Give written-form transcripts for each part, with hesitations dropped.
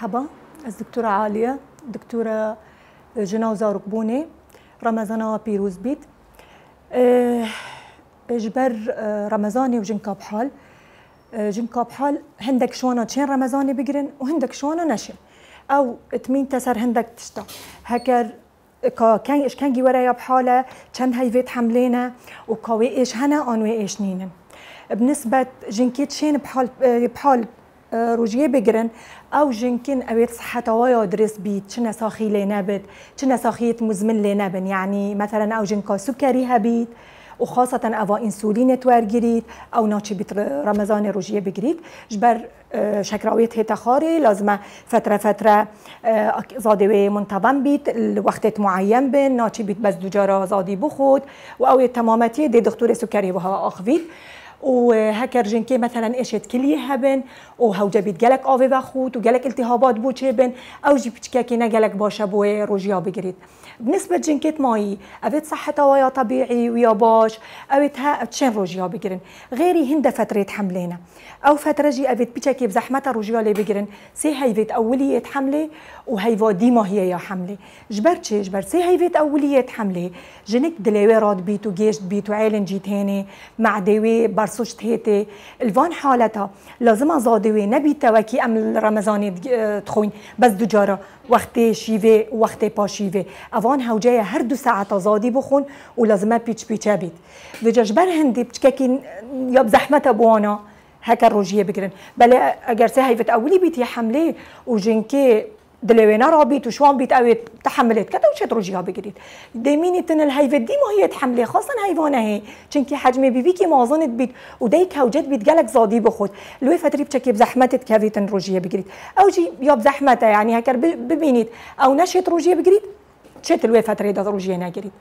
مرحبا، الدكتورة عالية، دكتورة جناوزة ركبوني، رمضان بيروز بيت. جبر رمضاني وجنكا بحال. جنكا بحال هندك شوانا تشين رمضاني بقرن وهندك شوانا نشم أو تمين تسر هندك تشتا هكر كان إيش كان جي ورايا بحالة كان هاي فيت حملينا وكاوي إيش هنا أنوي إيش نينن. بالنسبة جنكي تشين بحال روجيه بقرن او جنكن اويت صحة ويا درس بيت شنا ساخي لنا بد شنا ساخية مزمن لنا بن يعني مثلا او جنكا سكري هبيت وخاصة أفا إنسولين توارجريت أو ناتشي بيت رمضان روجيه بقريت جبر شكراويت هيتا خاري لازم فترة زادوي منتظم بيت الوقت معين بين ناتشي بيت بس دوجارة زادي بخود وأوي تمامتي دي دكتور سكري وها أخفيت وهكر جنكي مثلا ايشت كليه هبن وهوجا بيت جالك آوي بخوت وجالك التهابات بوچه بن او جيبتشكاكينا جالك باشا بوي روجيا بقريت. بالنسبة جنكيت ماي أبيت صحتها ويا طبيعي ويا باش أبيتها تشين روجيا بقرن غيري هند فترة حملينا أو فترة جي أبيت بيتشكي بزحمتها روجيا لي بقرن سي هيفيت أولية حملة وهيفا ديما هي يا حملة جبرتشي جبر سي هيفيت أولية حملة جنك دلوي راد بيت وجيشت بيت وعيلن جيت هيني مع دوي برسوشت هيتي الفان حالتها لازم زادوي نبيتا وكي أم رمضاني تخوين بس دجارة وقت شيفي ووقت باشيفي اوان هوجايا هر 2 ساعات زادي بخون ولازم بيتش بيت وجا جبر هندي بتشكاكين ياب زحمه بوانا هكا روجيه بقرن بلا اگر سي هيفت اولي بيت يا حمله وجنكي دلوينا رابيت وشوان بيت اوي تحملت كذا وشت روجيها بقريت ديميني تن الهيفت دي ما هي تحمله خاصه هيفانه هي چنكي حجم بيبيكي موازنت بيت وديك هوجت بيت جالك زادي بخود لوي فتري بتشكي بزحمتت كافيتن روجيه بقريت او جي ياب زحمته يعني هكر ببينيت او نشيت روجيه بقريت شت الوي فتري دا روجيه ناقريت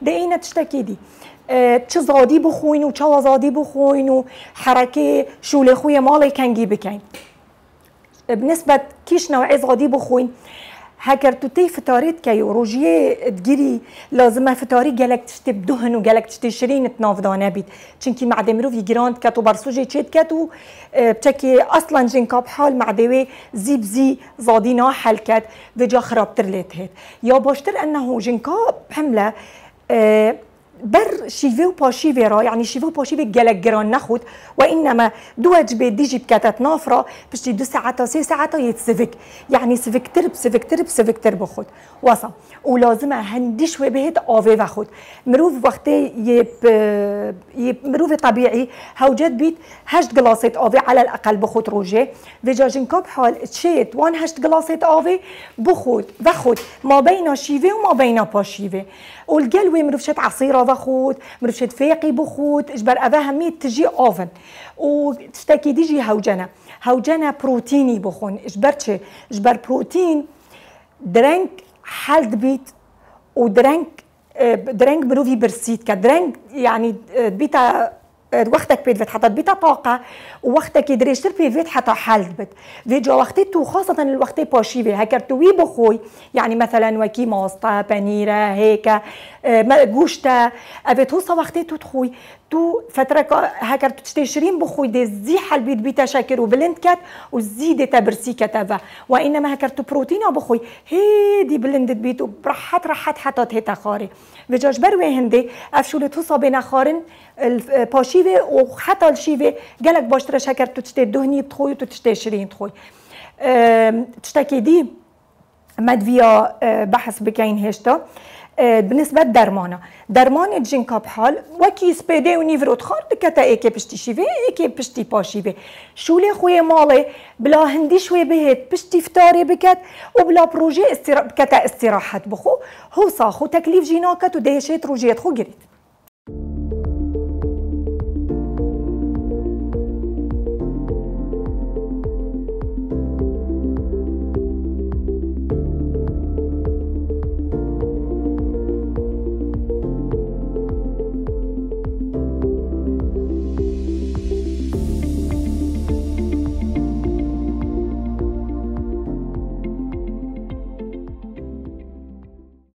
دينا تشتكي دي تشزادي بخوين وتشوازادي بخوين وحركه شولي خويا مالي كان جيبكين بالنسبة كيش نوعي زادي بخوين هكر توتي فتاريت كي روجيه تجري لازم فتاري جالك تشتي بدهن وجالك تشتي شرين تنافضانا بيت چنكي مع دمروف يجراند كاتو برسوجي تشيت كاتو بتشكي اصلا جنكا بحال مع دوي زي زادينا حلكت وجا خراب ترليت هيت يا باشتر انه جنكا بحمله بر شيفي وباشيفي را يعني شيفي وباشيفي جالك جران ناخد وانما دوج بيديجي بكاتات نافره باش 2 ساعات 3 ساعات يتسفك يعني سفك ترب خد وصل ولازم هندي شوي بهت اوفي باخد مروف وقت يب مروف طبيعي هوجت بيت 8 جلاسات اوفي على الاقل بخد روجي ديجا جنكا بحال تشيت 8 جلاسات اوفي باخد ما بين شيفي وما بين باشيفي والقلوي مروفشت عصيره بخوت مروفشت فيقي بخوت اجبر اباها ميت تجي اوفن وتشتكي ديجي هوجنا بروتيني بخون اجبر بروتين درنك حالد بيت ودرنك مروفي برسيت كدرنك يعني بيتا وقتك بيت حتى بيتا طاقة ووقتك يدريشتر بيت حتى حالد بيت فيجا وقتي خاصة الوقت باشيبي هكرتوي بخوي يعني مثلا وكي ماستا بانيرة هيك جوشتا أبي توصل وقتي تخوي تو فترة هكرت تشترين بخوي دي زي حال بيتا شاكر وبلند كات وزيدة تبرسي كتابة وإنما هكرت بروتينا بخوي هي دي بلند بيت وبرحت حتى تهتا خاري فيجا جبروي هندي أفشولي توصل بين خارن الباشيفي وحتى الشيفي قالك باشتري شكر تشتري دهني بتخوي وتشتري شيرين تخوي تشتكي دي مدفيا بحث بكين هشتا بالنسبة درمان جنكا بحال وكي سبيدي ونيفروت خارد كتا ايكي بشتي شيفي ايكي بشتي باشيفي شو لي خويا مالي بلا هندي شوي بهت بشتي فتاري بكت وبلا بروجي كتا استراحة بخو هو صاخو تكليف جيناكت ودهشت روجيت خو قريت